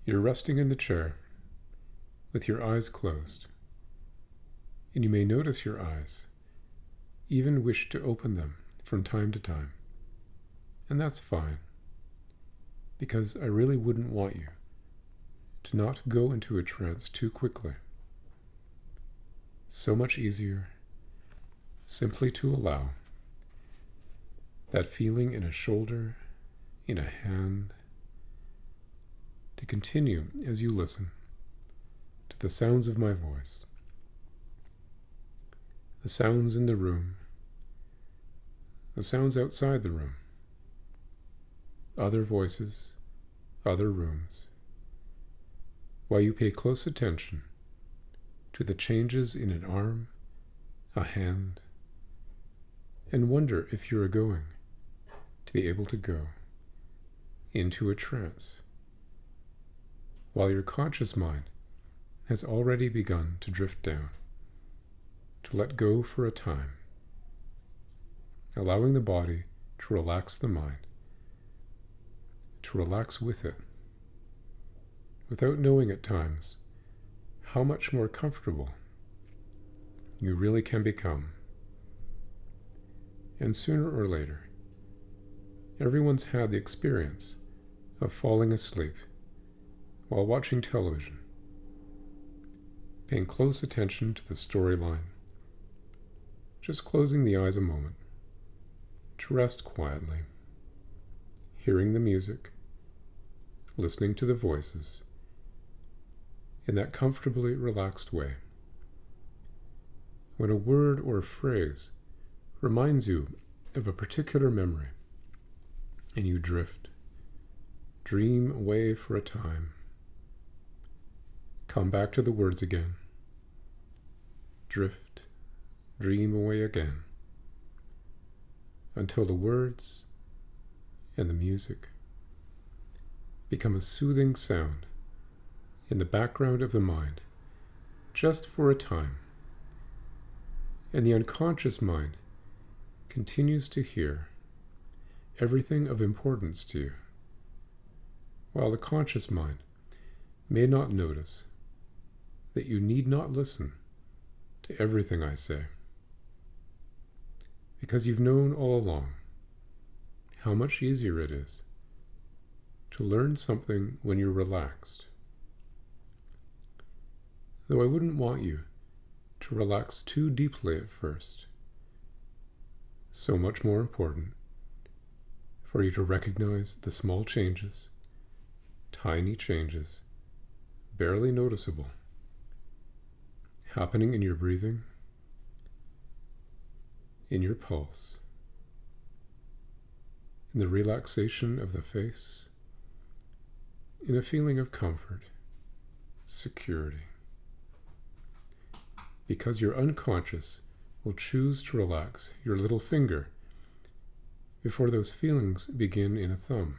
You're resting in the chair with your eyes closed, and you may notice your eyes, even wish to open them from time to time. And that's fine, because I really wouldn't want you to not go into a trance too quickly. So much easier simply to allow that feeling in a shoulder, in a hand, to continue as you listen to the sounds of my voice, the sounds in the room, the sounds outside the room, other voices, other rooms, while you pay close attention to the changes in an arm, a hand, and wonder if you are going to be able to go into a trance, while your conscious mind has already begun to drift down, to let go for a time, allowing the body to relax the mind, to relax with it, without knowing at times how much more comfortable you really can become. And sooner or later, everyone's had the experience of falling asleep while watching television, paying close attention to the storyline, just closing the eyes a moment to rest quietly, hearing the music, listening to the voices, in that comfortably relaxed way. When a word or a phrase reminds you of a particular memory, and you drift, dream away for a time, come back to the words again, drift, dream away again, until the words and the music become a soothing sound in the background of the mind, just for a time, and the unconscious mind continues to hear everything of importance to you, while the conscious mind may not notice that you need not listen to everything I say, because you've known all along how much easier it is to learn something when you're relaxed. Though I wouldn't want you to relax too deeply at first. So much more important for you to recognize the small changes, tiny changes, barely noticeable, happening in your breathing, in your pulse, in the relaxation of the face, in a feeling of comfort, security. Because your unconscious will choose to relax your little finger before those feelings begin in a thumb.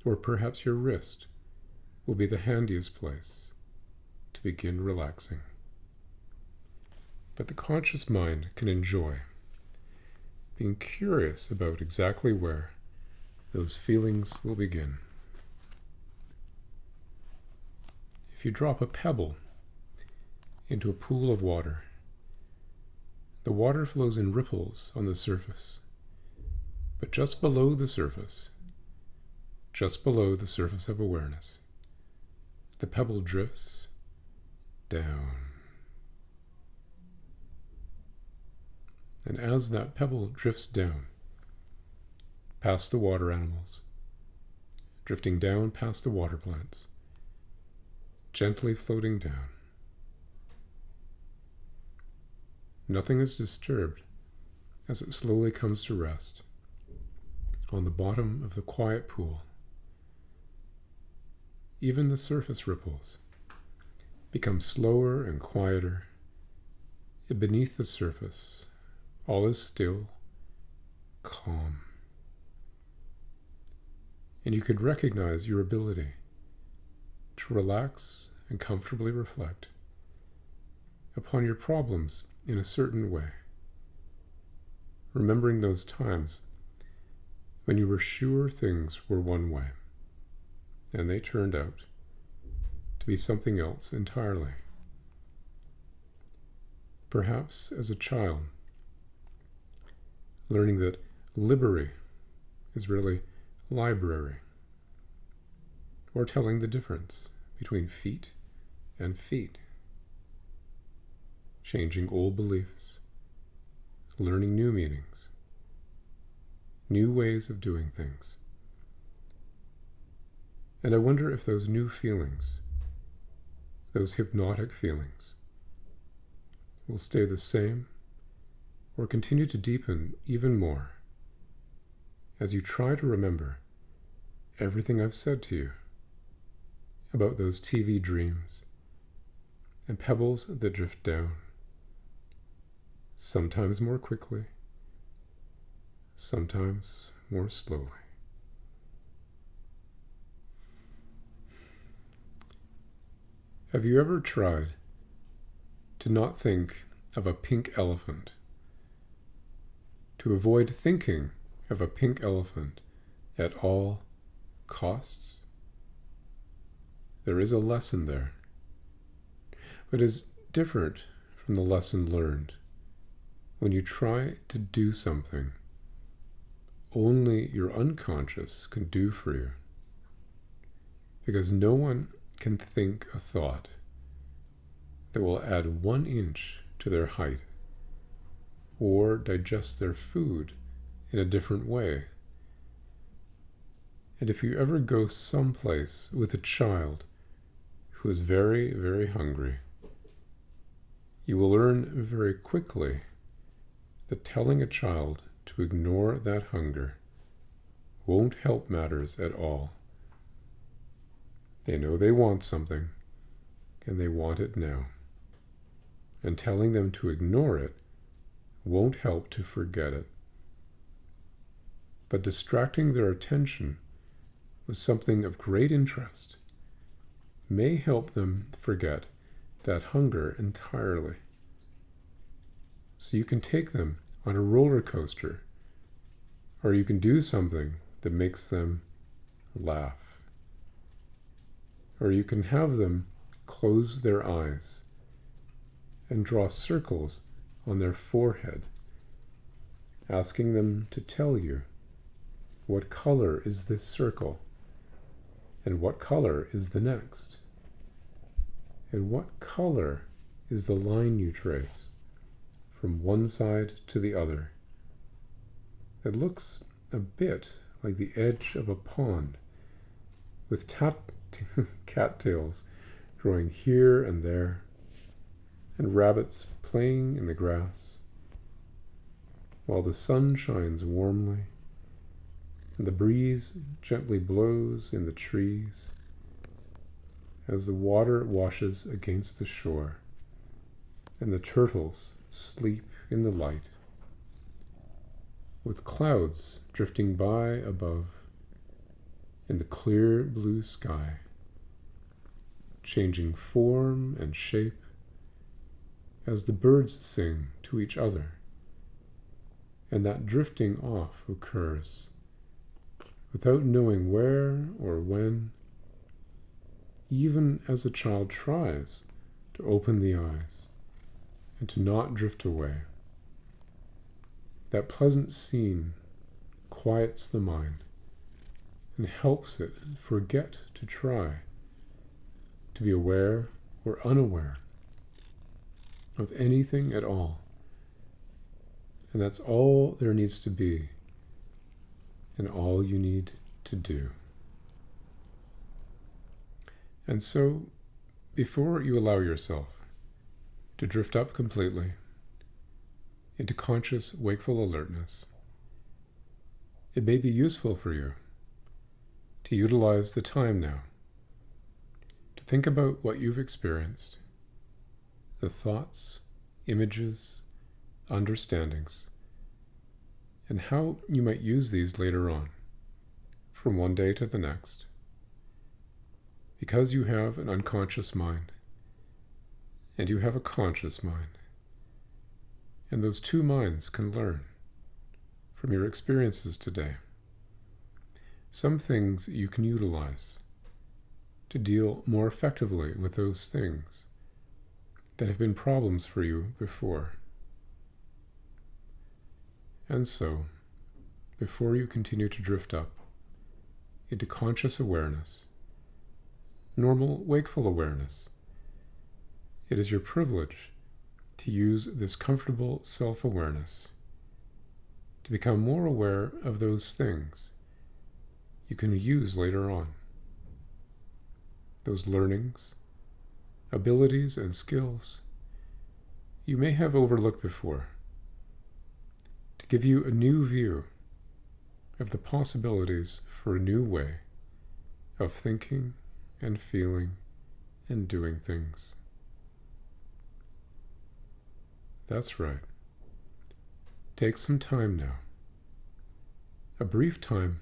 Or perhaps your wrist will be the handiest place to begin relaxing. But the conscious mind can enjoy being curious about exactly where those feelings will begin. If you drop a pebble into a pool of water, the water flows in ripples on the surface, but just below the surface of awareness, the pebble drifts down. And as that pebble drifts down, past the water animals, drifting down past the water plants, gently floating down, nothing is disturbed as it slowly comes to rest on the bottom of the quiet pool. Even the surface ripples become slower and quieter, and beneath the surface, all is still, calm. And you could recognize your ability to relax and comfortably reflect upon your problems in a certain way, remembering those times when you were sure things were one way, and they turned out to be something else entirely. Perhaps as a child, learning that library is really library, or telling the difference between feet and feet, changing old beliefs, learning new meanings, new ways of doing things. And I wonder if those new feelings, those hypnotic feelings, will stay the same or continue to deepen even more as you try to remember everything I've said to you about those TV dreams and pebbles that drift down, sometimes more quickly, sometimes more slowly. Have you ever tried to not think of a pink elephant? To avoid thinking of a pink elephant at all costs? There is a lesson there, but it is different from the lesson learned when you try to do something only your unconscious can do for you, because no one can think a thought that will add 1 inch to their height or digest their food in a different way. And if you ever go someplace with a child who is very, very hungry, you will learn very quickly that telling a child to ignore that hunger won't help matters at all. They know they want something, and they want it now. And telling them to ignore it won't help to forget it. But distracting their attention with something of great interest may help them forget that hunger entirely. So you can take them on a roller coaster, or you can do something that makes them laugh. Or you can have them close their eyes and draw circles on their forehead, asking them to tell you what color is this circle, and what color is the next, and what color is the line you trace from one side to the other. It looks a bit like the edge of a pond, with cattails growing here and there, and rabbits playing in the grass, while the sun shines warmly, and the breeze gently blows in the trees as the water washes against the shore, and the turtles sleep in the light, with clouds drifting by above in the clear blue sky, changing form and shape as the birds sing to each other, and that drifting off occurs without knowing where or when, even as a child tries to open the eyes and to not drift away. That pleasant scene quiets the mind and helps it forget to try to be aware or unaware of anything at all. And that's all there needs to be, and all you need to do. And so, before you allow yourself to drift up completely into conscious, wakeful alertness, it may be useful for you to utilize the time now to think about what you've experienced, the thoughts, images, understandings, and how you might use these later on, from one day to the next. Because you have an unconscious mind, and you have a conscious mind, and those two minds can learn from your experiences today. Some things you can utilize to deal more effectively with those things that have been problems for you before. And so, before you continue to drift up into conscious awareness, normal wakeful awareness, it is your privilege to use this comfortable self-awareness to become more aware of those things you can use later on. Those learnings, abilities, and skills you may have overlooked before, to give you a new view of the possibilities for a new way of thinking and feeling and doing things. That's right. Take some time now, a brief time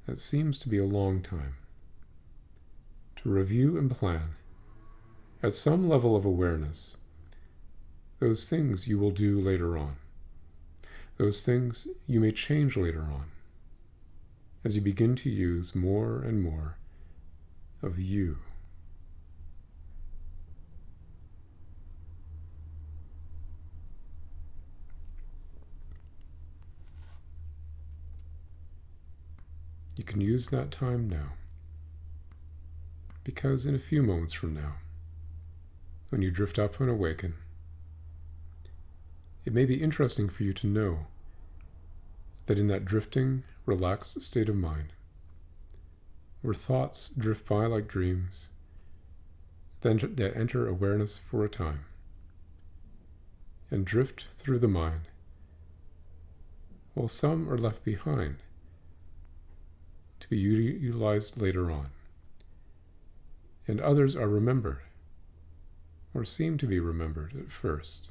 that seems to be a long time, to review and plan, at some level of awareness, those things you will do later on, those things you may change later on, as you begin to use more and more of you. You can use that time now, because in a few moments from now, when you drift up and awaken, it may be interesting for you to know that in that drifting, relaxed state of mind, where thoughts drift by like dreams, that enter awareness for a time, and drift through the mind, while some are left behind to be utilized later on, and others are remembered, or seem to be remembered at first,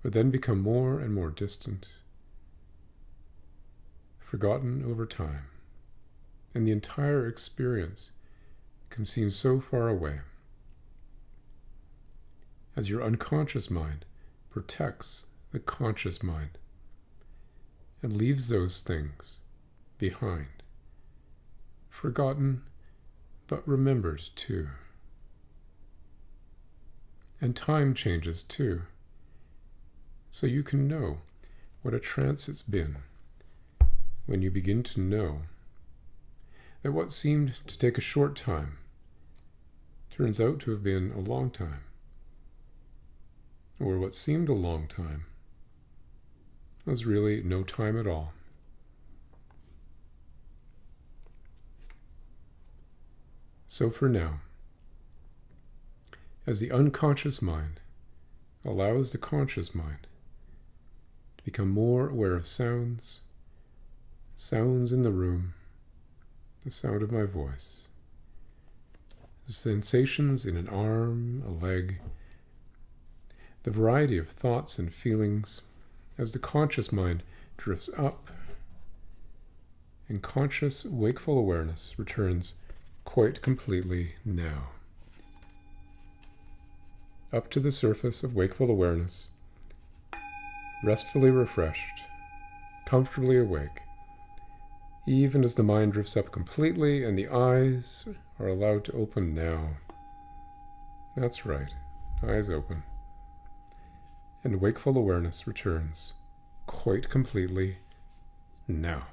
but then become more and more distant, forgotten over time, and the entire experience can seem so far away, as your unconscious mind protects the conscious mind and leaves those things behind, forgotten but remembered too. And time changes too, so you can know what a trance it's been when you begin to know that what seemed to take a short time turns out to have been a long time, or what seemed a long time was really no time at all. So for now, as the unconscious mind allows the conscious mind to become more aware of sounds in the room, the sound of my voice, the sensations in an arm, a leg, the variety of thoughts and feelings as the conscious mind drifts up, and conscious wakeful awareness returns quite completely now. Up to the surface of wakeful awareness, restfully refreshed, comfortably awake, even as the mind drifts up completely and the eyes are allowed to open now. That's right, eyes open. And wakeful awareness returns quite completely now.